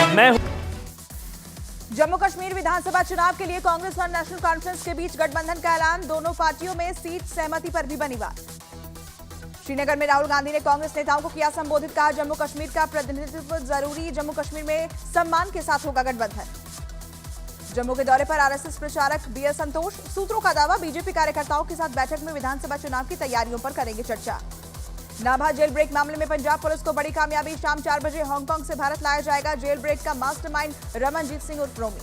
मैं जम्मू कश्मीर विधानसभा चुनाव के लिए कांग्रेस और नेशनल कॉन्फ्रेंस के बीच गठबंधन का ऐलान। दोनों पार्टियों में सीट सहमति पर भी बनी बात। श्रीनगर में राहुल गांधी ने कांग्रेस नेताओं को किया संबोधित। कहा, जम्मू कश्मीर का प्रतिनिधित्व जरूरी, जम्मू कश्मीर में सम्मान के साथ होगा गठबंधन। जम्मू के दौरे पर आरएसएस प्रचारक बीएल संतोष। सूत्रों का दावा, बीजेपी कार्यकर्ताओं के साथ बैठक में विधानसभा चुनाव की तैयारियों पर करेंगे चर्चा। नाभा जेल ब्रेक मामले में पंजाब पुलिस को बड़ी कामयाबी। शाम 4 बजे हांगकांग से भारत लाया जाएगा जेल ब्रेक का मास्टरमाइंड रमनजीत सिंह उर्फ रोमी।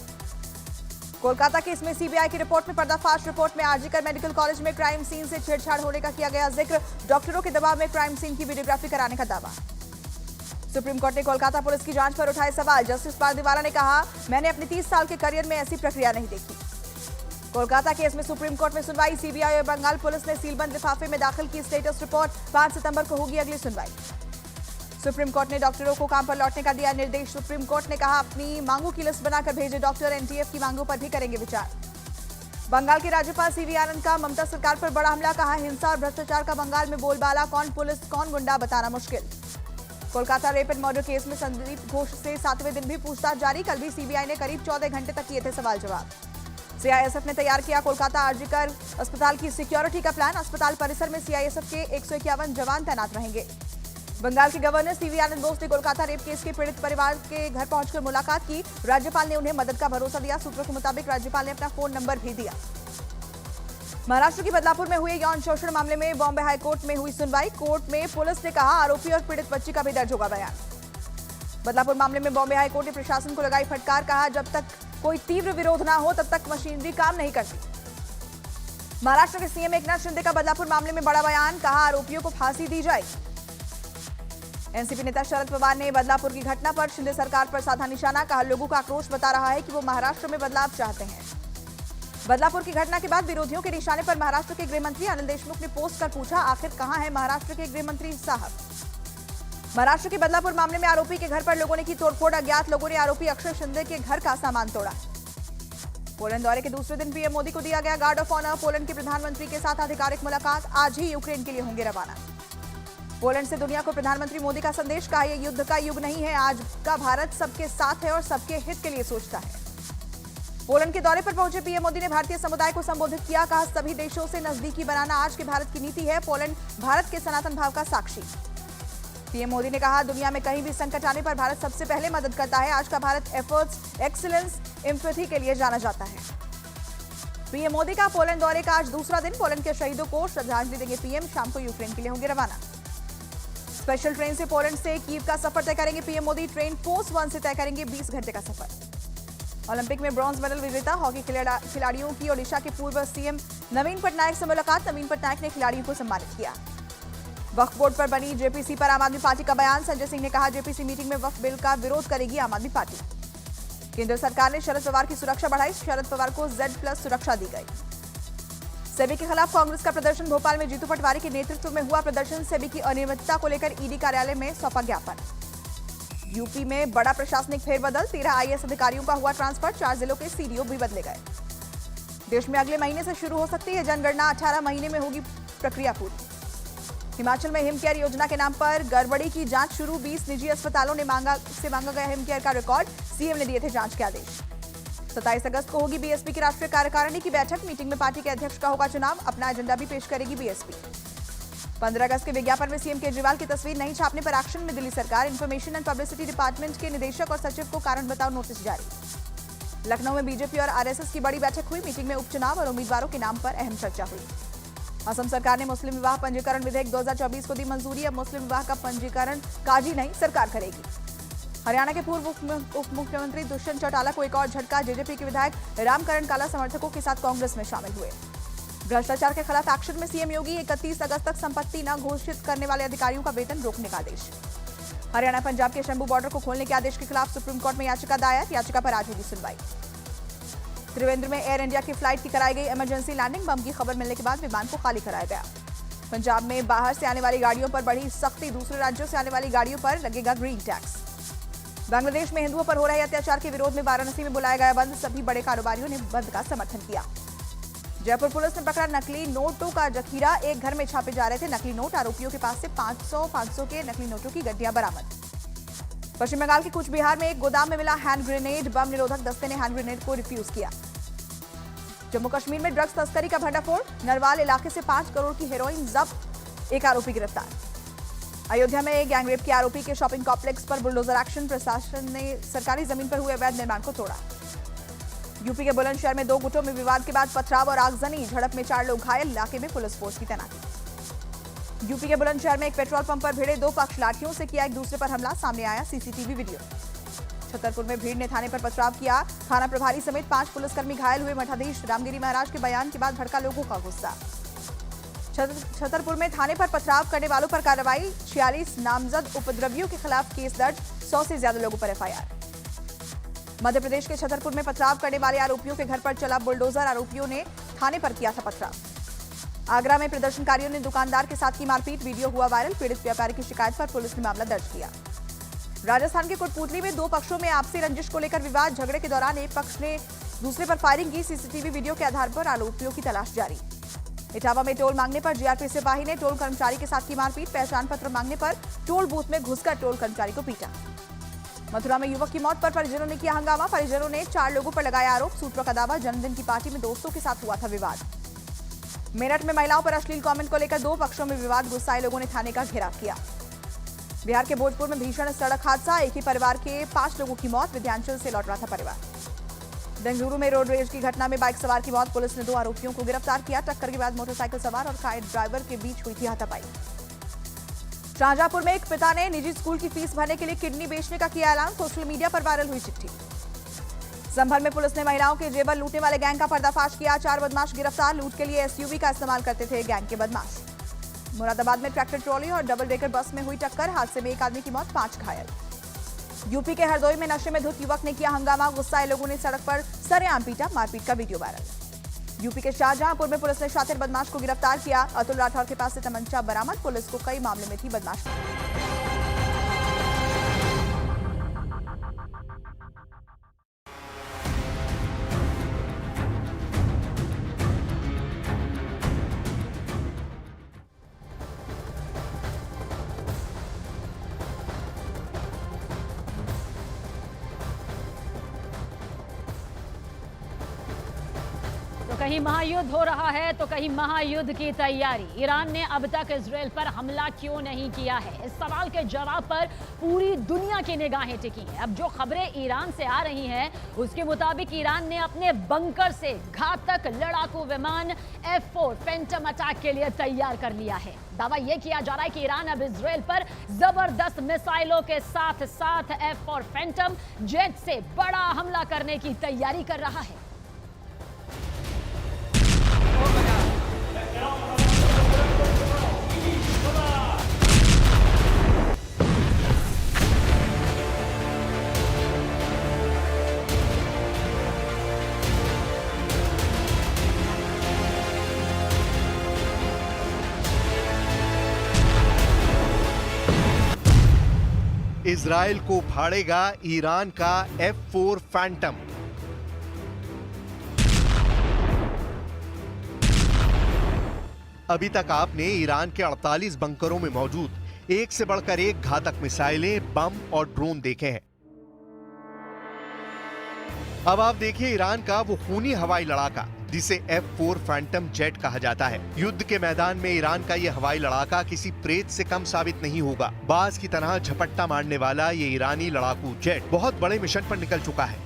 कोलकाता केस में सीबीआई की रिपोर्ट में पर्दाफाश। रिपोर्ट में आरजीकर मेडिकल कॉलेज में क्राइम सीन से छेड़छाड़ होने का किया गया जिक्र। डॉक्टरों के दबाव में क्राइम सीन की वीडियोग्राफी कराने का दावा। सुप्रीम कोर्ट ने कोलकाता पुलिस की जांच पर उठाए सवाल। जस्टिस पारदीवाला ने कहा, मैंने अपने 30 साल के करियर में ऐसी प्रक्रिया नहीं देखी। कोलकाता केस में सुप्रीम कोर्ट में सुनवाई। सीबीआई और बंगाल पुलिस ने सीलबंद लिफाफे में दाखिल की स्टेटस रिपोर्ट। 5 सितंबर को होगी अगली सुनवाई। सुप्रीम कोर्ट ने डॉक्टरों को काम पर लौटने का दिया निर्देश। सुप्रीम कोर्ट ने कहा, अपनी मांगों की लिस्ट बनाकर भेजे डॉक्टर। एनटीएफ की मांगों पर भी करेंगे विचार। बंगाल के राज्यपाल सीवी आनंद का ममता सरकार पर बड़ा हमला। कहा, हिंसा और भ्रष्टाचार का बंगाल में बोलबाला, कौन पुलिस कौन गुंडा बताना मुश्किल। Kolkata rape and murder case में संदीप घोष से 7वें दिन भी पूछताछ जारी। कल भी सीबीआई ने करीब 14 घंटे तक किए थे सवाल जवाब। सीआईएसएफ ने तैयार किया कोलकाता आरजीकर अस्पताल की सिक्योरिटी का प्लान। अस्पताल परिसर में सीआईएसएफ के 151 जवान तैनात रहेंगे। बंगाल के गवर्नर सीवी आनंद बोस ने कोलकाता रेप केस के पीड़ित परिवार के घर पहुंचकर मुलाकात की। राज्यपाल ने उन्हें मदद का भरोसा दिया। सूत्रों के मुताबिक राज्यपाल ने अपना फोन नंबर भी दिया। महाराष्ट्र के बदलापुर में हुए यौन शोषण मामले में बॉम्बे हाईकोर्ट में हुई सुनवाई। कोर्ट में पुलिस ने कहा, आरोपी और पीड़ित बच्ची का भी दर्ज होगा बयान। बदलापुर मामले में बॉम्बे हाईकोर्ट ने प्रशासन को लगाई फटकार। कहा, जब तक कोई तीव्र विरोध ना हो तब तक मशीनरी काम नहीं करती। महाराष्ट्र के सीएम एकनाथ शिंदे का बदलापुर मामले में बड़ा बयान। कहा, आरोपियों को फांसी दी जाएगी। एनसीपी नेता शरद पवार ने बदलापुर की घटना पर शिंदे सरकार पर साधा निशाना। कहा, लोगों का आक्रोश बता रहा है कि वो महाराष्ट्र में बदलाव चाहते हैं। बदलापुर की घटना के बाद विरोधियों के निशाने पर महाराष्ट्र के गृह मंत्री अनिल देशमुख ने पोस्ट कर पूछा, आखिर कहां है महाराष्ट्र के गृह मंत्री साहब। महाराष्ट्र के बदलापुर मामले में आरोपी के घर पर लोगों ने की तोड़फोड़। अज्ञात लोगों ने आरोपी अक्षय शिंदे के घर का सामान तोड़ा। पोलैंड दौरे के दूसरे दिन पीएम मोदी को दिया गया गार्ड ऑफ ऑनर। पोलैंड के प्रधानमंत्री के साथ आधिकारिक मुलाकात। आज ही यूक्रेन के लिए होंगे रवाना। पोलैंड से दुनिया को प्रधानमंत्री मोदी का संदेश। कहा, यह युद्ध का युग नहीं है, आज का भारत सबके साथ है और सबके हित के लिए सोचता है। पोलैंड के दौरे पर पहुंचे पीएम मोदी ने भारतीय समुदाय को संबोधित किया। कहा, सभी देशों से नजदीकी बनाना आज के भारत की नीति है। पोलैंड भारत के सनातन भाव का साक्षी। पीएम मोदी ने कहा, दुनिया में कहीं भी संकट आने पर भारत सबसे पहले मदद करता है। आज का भारत एफर्ट्स, एक्सीलेंस, एम्पैथी के लिए जाना जाता है। पीएम मोदी का पोलैंड दौरे का आज दूसरा दिन। पोलैंड के शहीदों को श्रद्धांजलि देंगे पीएम। शाम को यूक्रेन के लिए होंगे रवाना। स्पेशल ट्रेन से पोलैंड से कीव का सफर तय करेंगे पीएम मोदी। ट्रेन फोर्स 1 से तय करेंगे 20 घंटे का सफर। ओलंपिक में ब्रॉन्ज मेडल विजेता हॉकी खिलाड़ियों की ओडिशा के पूर्व सीएम नवीन पटनायक से मुलाकात। नवीन पटनायक ने खिलाड़ियों को सम्मानित किया। वक्फ बोर्ड पर बनी जेपीसी पर आम आदमी पार्टी का बयान। संजय सिंह ने कहा, जेपीसी मीटिंग में वक्फ बिल का विरोध करेगी आम आदमी पार्टी। केंद्र सरकार ने शरद पवार की सुरक्षा बढ़ाई। शरद पवार को Z+ सुरक्षा दी गई। सेबी के खिलाफ कांग्रेस का प्रदर्शन। भोपाल में जीतू पटवारी के नेतृत्व में हुआ प्रदर्शन। सेबी की अनियमितता को लेकर ईडी कार्यालय में सौंपा ज्ञापन। यूपी में बड़ा प्रशासनिक फेरबदल। 13 आईएएस अधिकारियों का हुआ ट्रांसफर। 4 जिलों के सीडीओ भी बदले गए। देश में अगले महीने से शुरू हो सकती है जनगणना। 18 महीने में होगी प्रक्रिया पूरी। हिमाचल में हिम केयर योजना के नाम पर गड़बड़ी की जांच शुरू। 20 निजी अस्पतालों ने मांगा गया हिम केयर का रिकॉर्ड। सीएम ने दिए थे जांच के आदेश। 27 अगस्त को होगी बीएसपी की राष्ट्रीय कार्यकारिणी की बैठक। मीटिंग में पार्टी के अध्यक्ष का होगा चुनाव। अपना एजेंडा भी पेश करेगी बीएसपी। 15 अगस्त के विज्ञापन में सीएम केजरीवाल की तस्वीर नहीं छापने पर एक्शन में दिल्ली सरकार। इन्फॉर्मेशन एंड पब्लिसिटी डिपार्टमेंट के निदेशक और सचिव को कारण बताओ नोटिस जारी। लखनऊ में बीजेपी और आरएसएस की बड़ी बैठक हुई। मीटिंग में उपचुनाव और उम्मीदवारों के नाम पर अहम चर्चा हुई। असम सरकार ने मुस्लिम विवाह पंजीकरण विधेयक 2024 को दी मंजूरी। अब मुस्लिम विवाह का पंजीकरण काजी नहीं सरकार करेगी। हरियाणा के पूर्व उप मुख्यमंत्री दुष्यंत चौटाला को एक और झटका। जेजेपी के विधायक रामकरण काला समर्थकों के साथ कांग्रेस में शामिल हुए। भ्रष्टाचार के खिलाफ एक्शन में सीएम योगी। 31 अगस्त तक संपत्ति न घोषित करने वाले अधिकारियों का वेतन रोकने का आदेश। हरियाणा पंजाब के शंभू बॉर्डर को खोलने के आदेश के खिलाफ सुप्रीम कोर्ट में याचिका दायर। याचिका पर आज होगी सुनवाई। त्रिवेंद्र में एयर इंडिया की फ्लाइट की कराई गई इमरजेंसी लैंडिंग। बम की खबर मिलने के बाद विमान को खाली कराया गया। पंजाब में बाहर से आने वाली गाड़ियों पर बढ़ी सख्ती। दूसरे राज्यों से आने वाली गाड़ियों पर लगेगा ग्रीन टैक्स। बांग्लादेश में हिंदुओं पर हो रहे अत्याचार के विरोध में वाराणसी में बुलाया गया बंद। सभी बड़े कारोबारियों ने बंद का समर्थन किया। जयपुर पुलिस ने पकड़ा नकली नोटों का जखीरा। एक घर में छापे जा रहे थे नकली नोट। आरोपियों के पास से 500 के नकली नोटों की गड्डियां बरामद। पश्चिम बंगाल के कुछ बिहार में एक गोदाम में मिला हैंड ग्रेनेड। बम निरोधक दस्ते ने हैंड ग्रेनेड को रिफ्यूज किया। जम्मू कश्मीर में ड्रग्स तस्करी का भंडाफोड़। नरवाल इलाके से 5 करोड़ की हेरोइन जब्त, एक आरोपी गिरफ्तार। अयोध्या में गैंगरेप के आरोपी के शॉपिंग कॉम्प्लेक्स पर बुलडोजर एक्शन। प्रशासन ने सरकारी जमीन पर हुए अवैध निर्माण को तोड़ा। यूपी के बुलंदशहर में 2 गुटों में विवाद के बाद पथराव और आगजनी। झड़प में 4 लोग घायल। इलाके में पुलिस फोर्स की तैनाती। यूपी के बुलंदशहर में एक पेट्रोल पंप पर भिड़े 2 पक्ष लाठियों से किया एक दूसरे पर हमला। सामने आया सीसीटीवी वीडियो। छतरपुर में भीड़ ने थाने पर पथराव किया। थाना प्रभारी समेत 5 पुलिसकर्मी घायल हुए। मठाधीश रामगिरी महाराज के बयान के बाद भड़का लोगों का गुस्सा। छतरपुर में थाने पर पथराव करने वालों पर कार्रवाई। 46 नामजद उपद्रवियों के खिलाफ केस दर्ज। 100 से ज्यादा लोगों पर एफआईआर। मध्य प्रदेश के छतरपुर में पथराव करने वाले आरोपियों के घर पर चला बुलडोजर। आरोपियों ने थाने पर किया था पथराव। आगरा में प्रदर्शनकारियों ने दुकानदार के साथ की मारपीट। वीडियो हुआ वायरल। पीड़ित व्यापारी की शिकायत पर पुलिस ने मामला दर्ज किया। राजस्थान के कोटपूतली में 2 पक्षों में आपसी रंजिश को लेकर विवाद। झगड़े के दौरान एक पक्ष ने दूसरे पर फायरिंग की। सीसीटीवी वीडियो के आधार पर आरोपियों की तलाश जारी। इटावा में टोल मांगने पर जीआरपी सिपाही ने टोल कर्मचारी के साथ की मारपीट। पहचान पत्र मांगने पर टोल बूथ में घुसकर टोल कर्मचारी को पीटा। मथुरा में युवक की मौत पर परिजनों ने किया हंगामा। परिजनों ने 4 लोगों पर लगाया आरोप। सूत्रों का दावा, जन्मदिन की पार्टी में दोस्तों के साथ हुआ था विवाद। मेरठ में महिलाओं पर अश्लील कमेंट को लेकर 2 पक्षों में विवाद। गुस्साए लोगों ने थाने का घेराव किया। बिहार के भोजपुर में भीषण सड़क हादसा। एक ही परिवार के 5 लोगों की मौत। विंध्याचल से लौट रहा था परिवार। बेंगलुरु में रोड रेज की घटना में बाइक सवार की मौत। पुलिस ने 2 आरोपियों को गिरफ्तार किया। टक्कर के बाद मोटरसाइकिल सवार और कार ड्राइवर के बीच हुई थी हाथापाई। शाहजहांपुर में एक पिता ने निजी स्कूल की फीस भरने के लिए किडनी बेचने का किया ऐलान। सोशल मीडिया पर वायरल हुई चिट्ठी। संभल में पुलिस ने महिलाओं के जेवर लूटने वाले गैंग का पर्दाफाश किया। 4 बदमाश गिरफ्तार। लूट के लिए एसयूवी का इस्तेमाल करते थे गैंग के बदमाश। मुरादाबाद में ट्रैक्टर ट्रॉली और डबल डेकर बस में हुई टक्कर। हादसे में 1 आदमी की मौत, 5 घायल। यूपी के हरदोई में नशे में धुत युवक ने किया हंगामा। गुस्साए लोगों ने सड़क पर सरेआम पीटा। मारपीट का वीडियो वायरल। यूपी के शाहजहांपुर में पुलिस ने शातिर बदमाश को गिरफ्तार किया। अतुल राठौर के पास से तमंचा बरामद। पुलिस को कई मामले में थी बदमाश। कहीं महायुद्ध हो रहा है तो कहीं महायुद्ध की तैयारी। ईरान ने अब तक इजराइल पर हमला क्यों नहीं किया है, इस सवाल के जवाब पर पूरी दुनिया की निगाहें टिकी हैं। अब जो खबरें ईरान से आ रही हैं उसके मुताबिक ईरान ने अपने बंकर से घातक लड़ाकू विमान F4 फैंटम अटैक के लिए तैयार कर लिया है। दावा यह किया जा रहा है कि ईरान अब इजराइल पर जबरदस्त मिसाइलों के साथ साथ F4 फैंटम जेट से बड़ा हमला करने की तैयारी कर रहा है। इजराइल को फाड़ेगा ईरान का F4 फैंटम। अभी तक आपने ईरान के 48 बंकरों में मौजूद एक से बढ़कर एक घातक मिसाइलें, बम और ड्रोन देखे हैं। अब आप देखिए ईरान का वो खूनी हवाई लड़ाका जिसे F4 फैंटम जेट कहा जाता है। युद्ध के मैदान में ईरान का ये हवाई लड़ाका किसी प्रेत से कम साबित नहीं होगा। बाज की तरह झपट्टा मारने वाला ये ईरानी लड़ाकू जेट बहुत बड़े मिशन पर निकल चुका है।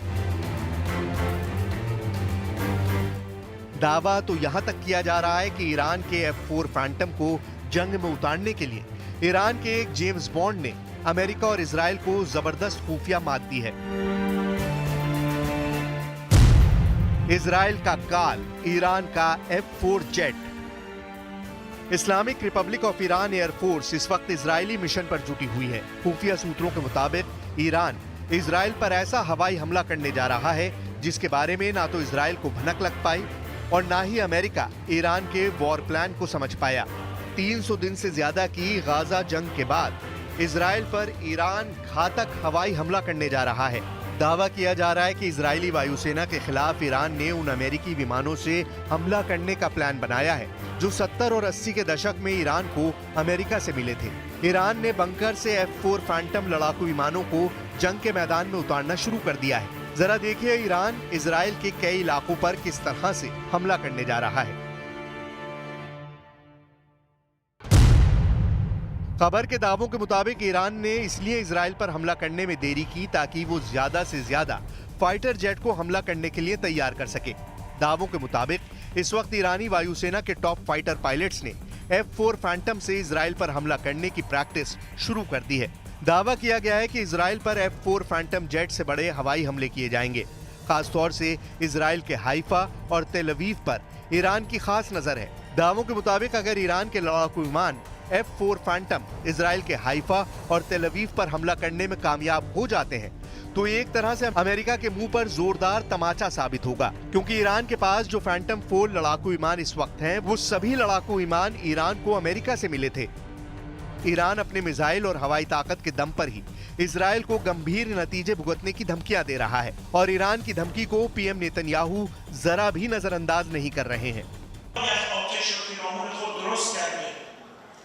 दावा तो यहां तक किया जा रहा है कि ईरान के F4 फैंटम को जंग में उतारने के लिए ईरान के एक जेम्स बॉन्ड ने अमेरिका और इजराइल को जबरदस्त खुफिया मात दी है। इजराइल का काल, ईरान का F4 jet. Islamic Republic of Iran air force इस वक्त इजरायली मिशन पर जुटी हुई है। खुफिया सूत्रों के मुताबिक ईरान इजराइल पर ऐसा हवाई हमला करने जा रहा है जिसके बारे में ना तो इजराइल को भनक लग पाई और ना ही अमेरिका ईरान के वॉर प्लान को समझ पाया। 300 दिन से ज्यादा की गाजा जंग के बाद इजराइल पर ईरान घातक हवाई हमला करने जा रहा है। दावा किया जा रहा है कि इजरायली वायुसेना के खिलाफ ईरान ने उन अमेरिकी विमानों से हमला करने का प्लान बनाया है जो 70 और 80 के दशक में ईरान को अमेरिका से मिले थे। ईरान ने बंकर से F-4 फैंटम लड़ाकू विमानों को जंग के मैदान में उतारना शुरू कर दिया है। जरा देखिए ईरान इजराइल के कई इलाकों पर किस तरह से हमला करने जा रहा है। खबर के दावों के मुताबिक ईरान ने इसलिए इजराइल पर हमला करने में देरी की ताकि वो ज्यादा से ज्यादा फाइटर जेट को हमला करने के लिए तैयार कर सके। दावों के मुताबिक इस वक्त ईरानी वायुसेना के टॉप फाइटर पायलट्स ने F-4 फैंटम से इजराइल पर हमला करने की प्रैक्टिस शुरू कर दी है। दावा किया गया है कि इजराइल पर F-4 फैंटम जेट से बड़े हवाई हमले किए जाएंगे। खासतौर से इजराइल के हाइफा और तेल अवीव पर ईरान की खास नजर है। दावों के मुताबिक अगर ईरान के लड़ाकू विमान F-4 फैंटम इजराइल के हाइफा और तेल अवीव पर हमला करने में कामयाब हो जाते हैं तो एक तरह से अमेरिका के मुंह पर जोरदार तमाचा साबित होगा, क्योंकि ईरान के पास जो फैंटम 4 लड़ाकू विमान इस वक्त हैं, वो सभी लड़ाकू विमान ईरान को अमेरिका से मिले थे। ईरान अपने मिसाइल और हवाई ताकत के दम पर ही इजराइल को गंभीर नतीजे भुगतने की धमकियां दे रहा है और ईरान की धमकी को पीएम नेतन्याहू जरा भी नजरअंदाज नहीं कर रहे हैं।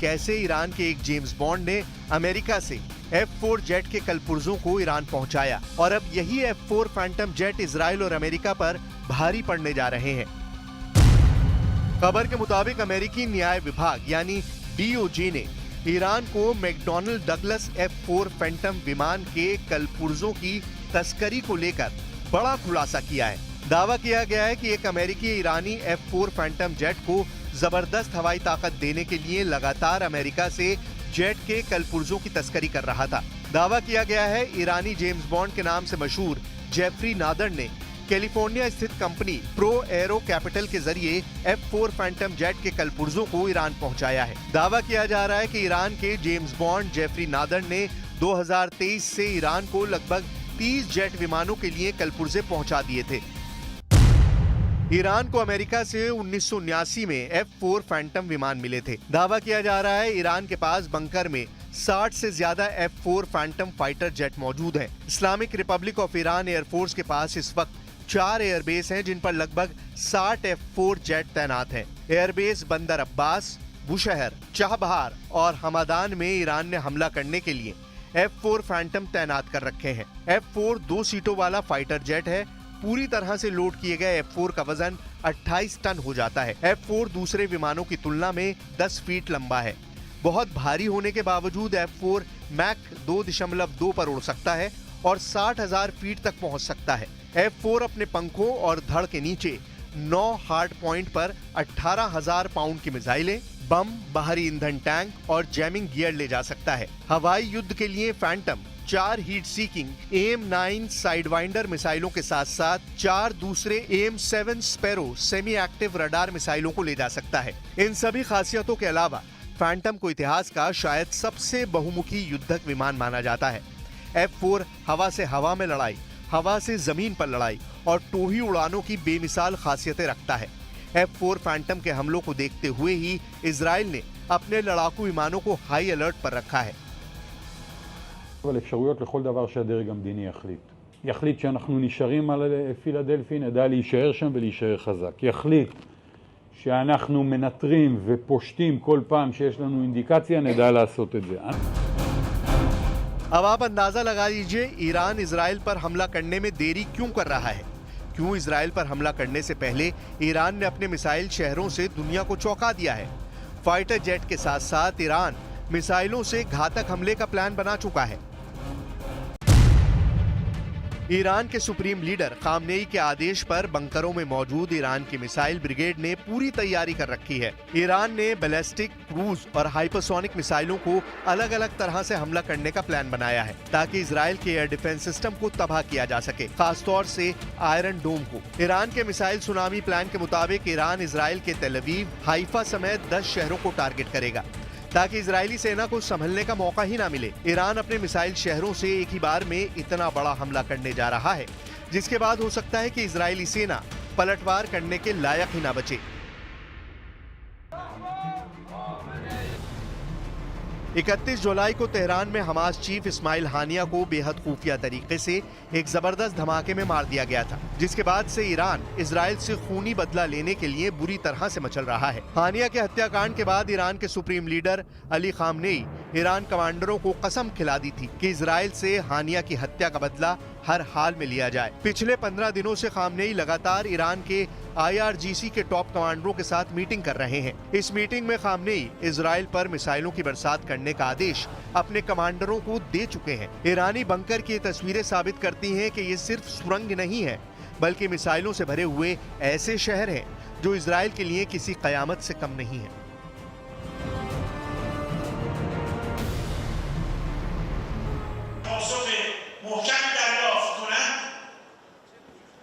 कैसे ईरान के एक जेम्स बॉन्ड ने अमेरिका से F-4 जेट के कलपुर्जों को ईरान पहुंचाया और अब यही F-4 फैंटम जेट इजराइल और अमेरिका पर भारी पड़ने जा रहे हैं। खबर के मुताबिक अमेरिकी न्याय विभाग यानी DOJ ने ईरान को मैकडॉनल्ड डगलस F-4 फैंटम विमान के कलपुर्जों की तस्करी को लेकर बड़ा खुलासा किया है। दावा किया गया है कि एक अमेरिकी ईरानी F-4 फैंटम जेट को जबरदस्त हवाई ताकत देने के लिए लगातार अमेरिका से जेट के कलपुर्जों की तस्करी कर रहा था। दावा किया गया है ईरानी जेम्स बॉन्ड के नाम से मशहूर जेफरी नादर ने कैलिफोर्निया स्थित कंपनी प्रो एरो कैपिटल के जरिए F-4 फैंटम जेट के कलपुर्जों को ईरान पहुंचाया है। दावा किया जा रहा है कि ईरान के जेम्स बॉन्ड जेफरी नादर ने 2023 से ईरान को लगभग 30 जेट विमानों के लिए कलपुर्जे पहुंचा दिए थे। ईरान को अमेरिका से 1979 में F-4 फैंटम विमान मिले थे। दावा किया जा रहा है ईरान के पास बंकर में 60 से ज्यादा F-4 फैंटम फाइटर जेट मौजूद हैं। Islamic Republic of Iran air force के पास इस वक्त 4 एयरबेस हैं जिन पर लगभग 60 F-4 जेट तैनात हैं। एयरबेस बंदर अब्बास, बुशहर, चाबहार और हमादान में ईरान ने हमला करने के लिए F-4 फैंटम तैनात कर रखे हैं। F-4 2 सीटों वाला फाइटर जेट है। पूरी तरह से लोड किए गए F-4 का वजन 28 टन हो जाता है। F-4 दूसरे विमानों की तुलना में 10 फीट लंबा है। बहुत भारी होने के बावजूद F-4 मैक 2.2 पर उड़ सकता है और 60,000 फीट तक पहुंच सकता है। F-4 अपने पंखों और धड़ के नीचे 9 हार्ड पॉइंट पर 18,000 पाउंड की मिसाइलें, बम, बाहरी ईंधन टैंक और जैमिंग गियर ले जा सकता है। हवाई युद्ध के लिए फैंटम 4 हीट सीकिंग AIM-9 साइडवाइंडर मिसाइलों के साथ साथ 4 दूसरे AIM-7 sparrow semi active radar मिसाइलों को ले जा सकता है। इन सभी खासियतों के अलावा फैंटम को इतिहास का शायद सबसे बहुमुखी युद्धक विमान माना जाता है। F-4 हवा से हवा में लड़ाई, हवा से जमीन पर लड़ाई और टोही उड़ानों की बेमिसाल खासियतें रखता है। F-4 फैंटम के हमलों को देखते हुए ही इजराइल ने अपने लड़ाकू विमानों को हाई अलर्ट पर रखा है। אבל אפשרויות לכל דבר שהדרג המדיני יחליט שאנחנו נשארים על פילדלפי, נדע להישאר שם ולהישאר חזק. יחליט שאנחנו מנטרים ופושטים כל פעם שיש לנו אינדיקציה, נדע לעשות את זה. अब आप अंदाजा लगा लीजिए ईरान इजराइल पर हमला करने में देरी क्यों कर रहा है। क्यों इजराइल पर हमला करने से पहले ईरान ने अपने मिसाइल शहरों से दुनिया को चौंका दिया है। फाइटर जेट के साथ साथ ईरान मिसाइलों से घातक हमले का प्लान बना चुका है। ईरान के सुप्रीम लीडर खामनेई के आदेश पर बंकरों में मौजूद ईरान की मिसाइल ब्रिगेड ने पूरी तैयारी कर रखी है। ईरान ने बैलिस्टिक, क्रूज और हाइपरसोनिक मिसाइलों को अलग अलग तरह से हमला करने का प्लान बनाया है ताकि इजराइल के एयर डिफेंस सिस्टम को तबाह किया जा सके, खासतौर से आयरन डोम को। ईरान के मिसाइल सुनामी प्लान के मुताबिक ईरान इजराइल के तेल अवीव, हाइफा समेत 10 शहरों को टारगेट करेगा ताकि इजरायली सेना को संभलने का मौका ही ना मिले। ईरान अपने मिसाइल शहरों से एक ही बार में इतना बड़ा हमला करने जा रहा है जिसके बाद हो सकता है कि इजरायली सेना पलटवार करने के लायक ही ना बचे। 31 जुलाई को तेहरान में हमास चीफ इस्माइल हानिया को बेहद खुफिया तरीके से एक जबरदस्त धमाके में मार दिया गया था, जिसके बाद से ईरान इजराइल से खूनी बदला लेने के लिए बुरी तरह से मचल रहा है। हानिया के हत्याकांड के बाद ईरान के supreme leader Ali Khamenei Iran कमांडरों को कसम खिला दी थी कि इजराइल से हानिया की हत्या का बदला हर हाल में लिया जाए। पिछले 15 दिनों से खामनेई लगातार ईरान के IRGC के टॉप कमांडरों के साथ मीटिंग कर रहे हैं। इस मीटिंग में खामनेई इजराइल पर मिसाइलों की बरसात करने का आदेश अपने कमांडरों को दे चुके हैं। ईरानी बंकर की तस्वीरें साबित करती हैं कि ये सिर्फ सुरंग नहीं है, बल्कि मिसाइलों से भरे हुए ऐसे शहर हैं जो इजराइल के लिए किसी कयामत से कम नहीं है।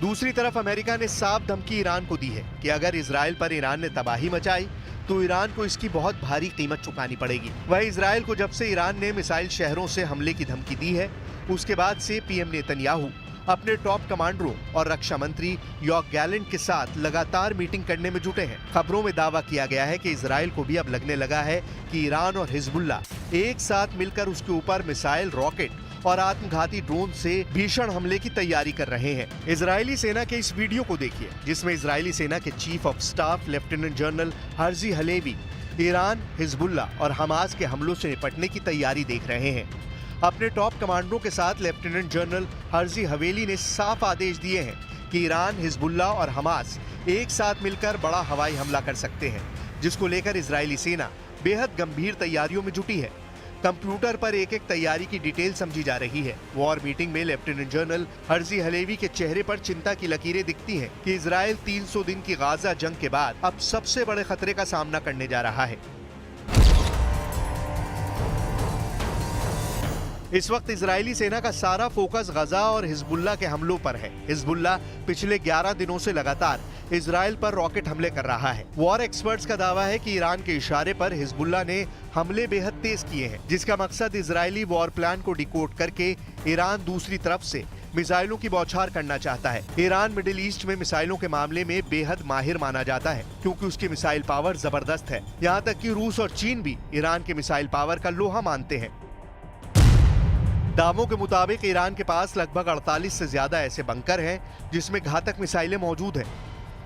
दूसरी तरफ अमेरिका ने साफ धमकी ईरान को दी है कि अगर इजराइल पर ईरान ने तबाही मचाई तो ईरान को इसकी बहुत भारी कीमत चुकानी पड़ेगी। वहीं इजराइल को जब से ईरान ने मिसाइल शहरों से हमले की धमकी दी है, उसके बाद से पीएम नेतन्याहू अपने टॉप कमांडरों और रक्षा मंत्री योआव गैलेंट के साथ लगातार मीटिंग करने में जुटे हैं। खबरों में दावा किया गया है कि इजराइल को भी अब लगने लगा है कि ईरान और हिजबुल्ला एक साथ मिलकर उसके ऊपर मिसाइल, रॉकेट और आत्मघाती ड्रोन से भीषण हमले की तैयारी कर रहे हैं। इजरायली सेना के इस वीडियो को देखिए, जिसमें इजरायली सेना के chief of staff lieutenant general Herzi Halevi Iran, Hezbollah और हमास के हमलों से निपटने की तैयारी देख रहे हैं। अपने टॉप कमांडरों के साथ लेफ्टिनेंट जनरल हर्जी हवेली ने साफ आदेश दिए हैं कि ईरान, हिजबुल्ला और हमास एक साथ मिलकर बड़ा हवाई हमला कर सकते हैं, जिसको लेकर इजरायली सेना बेहद गंभीर तैयारियों में जुटी है। कंप्यूटर पर एक एक तैयारी की डिटेल समझी जा रही है। वॉर मीटिंग में लेफ्टिनेंट जनरल हर्जी हलेवी के चेहरे पर चिंता की लकीरें दिखती हैं कि इजराइल 300 दिन की गाजा जंग के बाद अब सबसे बड़े खतरे का सामना करने जा रहा है। इस वक्त इजरायली सेना का सारा फोकस गजा और हिजबुल्ला के हमलों पर है। हिजबुल्ला पिछले 11 दिनों से लगातार इजराइल पर रॉकेट हमले कर रहा है। वॉर एक्सपर्ट्स का दावा है कि ईरान के इशारे पर हिजबुल्ला ने हमले बेहद तेज किए हैं, जिसका मकसद इजरायली वॉर प्लान को डिकोड करके ईरान दूसरी तरफ से मिसाइलों की बौछार करना चाहता है। ईरान मिडिल ईस्ट में मिसाइलों के मामले में बेहद माहिर माना जाता है, क्योंकि उसकी मिसाइल पावर जबरदस्त है। यहाँ तक कि रूस और चीन भी ईरान के मिसाइल पावर का लोहा मानते हैं। दावों के मुताबिक ईरान के पास लगभग 48 से ज्यादा ऐसे बंकर हैं जिसमें घातक मिसाइलें मौजूद हैं।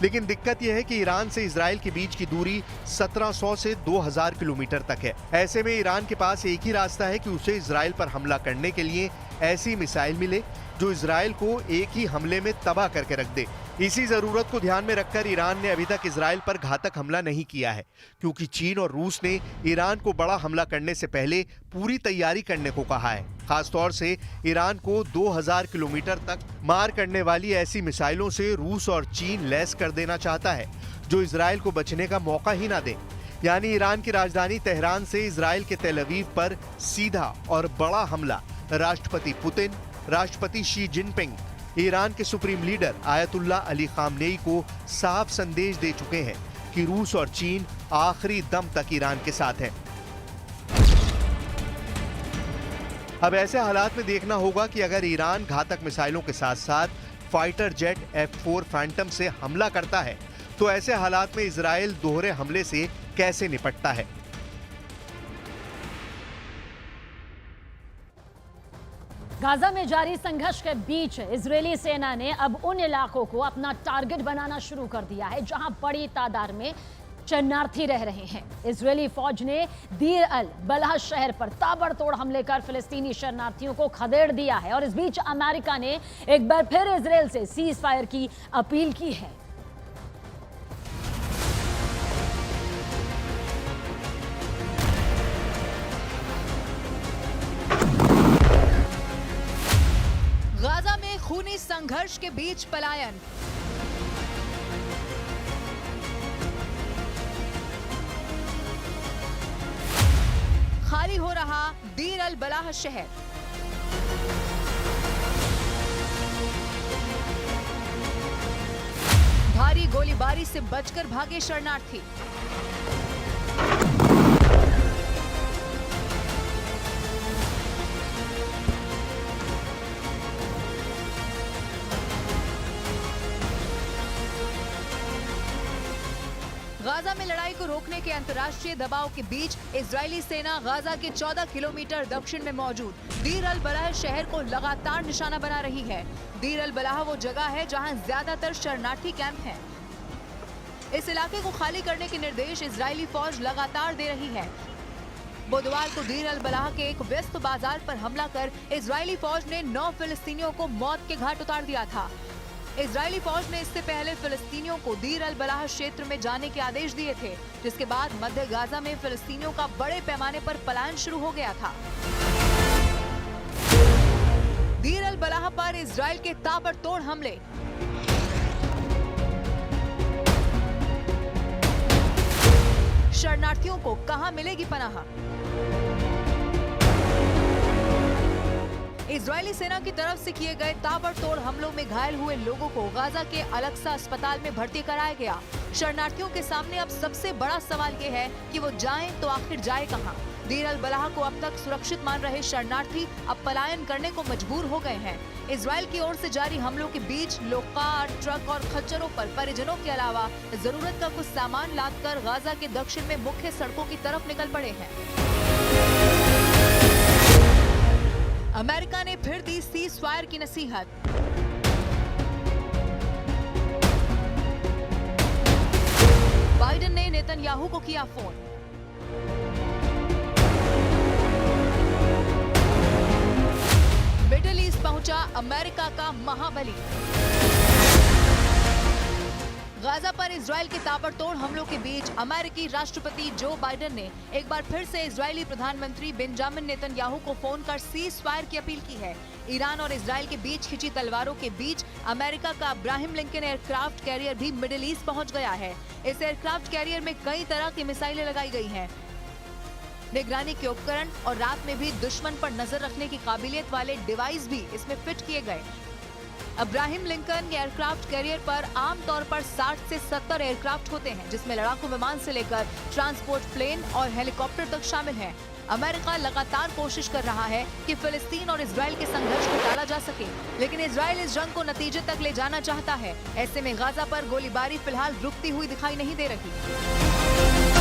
लेकिन दिक्कत यह है कि ईरान से इजराइल के बीच की दूरी 1700 से 2000 किलोमीटर तक है। ऐसे में ईरान के पास एक ही रास्ता है कि उसे इजराइल पर हमला करने के लिए ऐसी मिसाइल मिले जो इजराइल को एक ही हमले में तबाह करके रख दे। इसी जरूरत को ध्यान में रखकर ईरान ने अभी तक इजराइल पर घातक हमला नहीं किया है, क्योंकि चीन और रूस ने ईरान को बड़ा हमला करने से पहले पूरी तैयारी करने को कहा है। खासतौर से ईरान को 2000 किलोमीटर तक मार करने वाली ऐसी मिसाइलों से रूस और चीन लैस कर देना चाहता है, जो इजराइल को बचने का मौका ही ना दे। यानी ईरान की राजधानी तेहरान से इजराइल के तेल अवीव पर सीधा और बड़ा हमला राष्ट्रपति पुतिन, राष्ट्रपति शी जिनपिंग, ईरान के supreme leader ayatollah Ali Khamenei को साफ संदेश दे चुके हैं कि रूस और चीन आखिरी दम तक ईरान के साथ हैं। अब ऐसे हालात में देखना होगा कि अगर ईरान घातक मिसाइलों के साथ साथ फाइटर जेट F4 फैंटम से हमला करता है, तो ऐसे हालात में इजराइल दोहरे हमले से कैसे निपटता है। गाजा में जारी संघर्ष के बीच इजरायली सेना ने अब उन इलाकों को अपना टारगेट बनाना शुरू कर दिया है जहां बड़ी तादाद में शरणार्थी रह रहे हैं। इजरायली फौज ने दीर अल बलाह शहर पर ताबड़तोड़ हमले कर फिलिस्तीनी शरणार्थियों को खदेड़ दिया है और इस बीच अमेरिका ने एक बार फिर इजरायल से सीज फायर की अपील की है। गाजा में खूनी संघर्ष के बीच पलायन। खाली हो रहा दीर अल बलाह शहर। भारी गोलीबारी से बचकर भागे शरणार्थी। गाजा में लड़ाई को रोकने के अंतर्राष्ट्रीय दबाव के बीच इजरायली सेना गाजा के 14 किलोमीटर दक्षिण में मौजूद दीर अल बलाह शहर को लगातार निशाना बना रही है। दीर अल बलाह वो जगह है जहां ज्यादातर शरणार्थी कैंप हैं। इस इलाके को खाली करने के निर्देश इजरायली फौज लगातार दे रही है। बुधवार को दीर अल बलाह के एक व्यस्त बाजार पर हमला कर इजरायली फौज ने 9 फिलिस्तीनियों को मौत के घाट उतार दिया था। इजरायली फौज ने इससे पहले फिलिस्तीनियों को दीर अल बलाह क्षेत्र में जाने के आदेश दिए थे, जिसके बाद मध्य गाजा में फिलिस्तीनियों का बड़े पैमाने पर पलायन शुरू हो गया था। दीर अल बलाह पर इजरायल के ताबड़तोड़ हमले। शरणार्थियों को कहां मिलेगी पनाह? इजरायली सेना की तरफ से किए गए ताबड़तोड़ हमलों में घायल हुए लोगों को गाजा के अलक्सा अस्पताल में भर्ती कराया गया। शरणार्थियों के सामने अब सबसे बड़ा सवाल ये है कि वो जाएं तो आखिर जाए कहां? दीर अल बलाह को अब तक सुरक्षित मान रहे शरणार्थी अब पलायन करने को मजबूर हो गए हैं। इजरायल की ओर से जारी हमलों के बीच लोग कार, ट्रक और खच्चरों पर परिजनों के अलावा जरूरत का कुछ सामान लादकर गाजा के दक्षिण में मुख्य सड़कों की तरफ निकल पड़े हैं। अमेरिका ने फिर दी सीज फायर की नसीहत। बाइडेन ने नेतन्याहू को किया फोन। मिडिल ईस्ट पहुंचा अमेरिका का महाबली। गाजा पर इजरायल के ताबड़तोड़ हमलों के बीच अमेरिकी राष्ट्रपति जो बाइडेन ने एक बार फिर से इजरायली प्रधानमंत्री बेंजामिन नेतन्याहू को फोन कर सीज फायर की अपील की है। ईरान और इजरायल के बीच खिंची तलवारों के बीच अमेरिका का अब्राहम लिंकन एयरक्राफ्ट कैरियर भी मिडिल ईस्ट पहुंच गया है। इस एयरक्राफ्ट कैरियर में कई तरह की मिसाइलें लगाई गई हैं, निगरानी के उपकरण और रात में भी दुश्मन पर नजर रखने की काबिलियत वाले डिवाइस भी इसमें फिट किए गए। अब्राहम लिंकन एयरक्राफ्ट कैरियर पर आमतौर पर 60 से 70 एयरक्राफ्ट होते हैं, जिसमें लड़ाकू विमान से लेकर ट्रांसपोर्ट प्लेन और हेलीकॉप्टर तक शामिल हैं। अमेरिका लगातार कोशिश कर रहा है कि फिलिस्तीन और इजरायल के संघर्ष को टाला जा सके, लेकिन इजरायल इस जंग को नतीजे तक ले जाना चाहता है। ऐसे में गाजा पर गोलीबारी फिलहाल रुकती हुई दिखाई नहीं दे रही।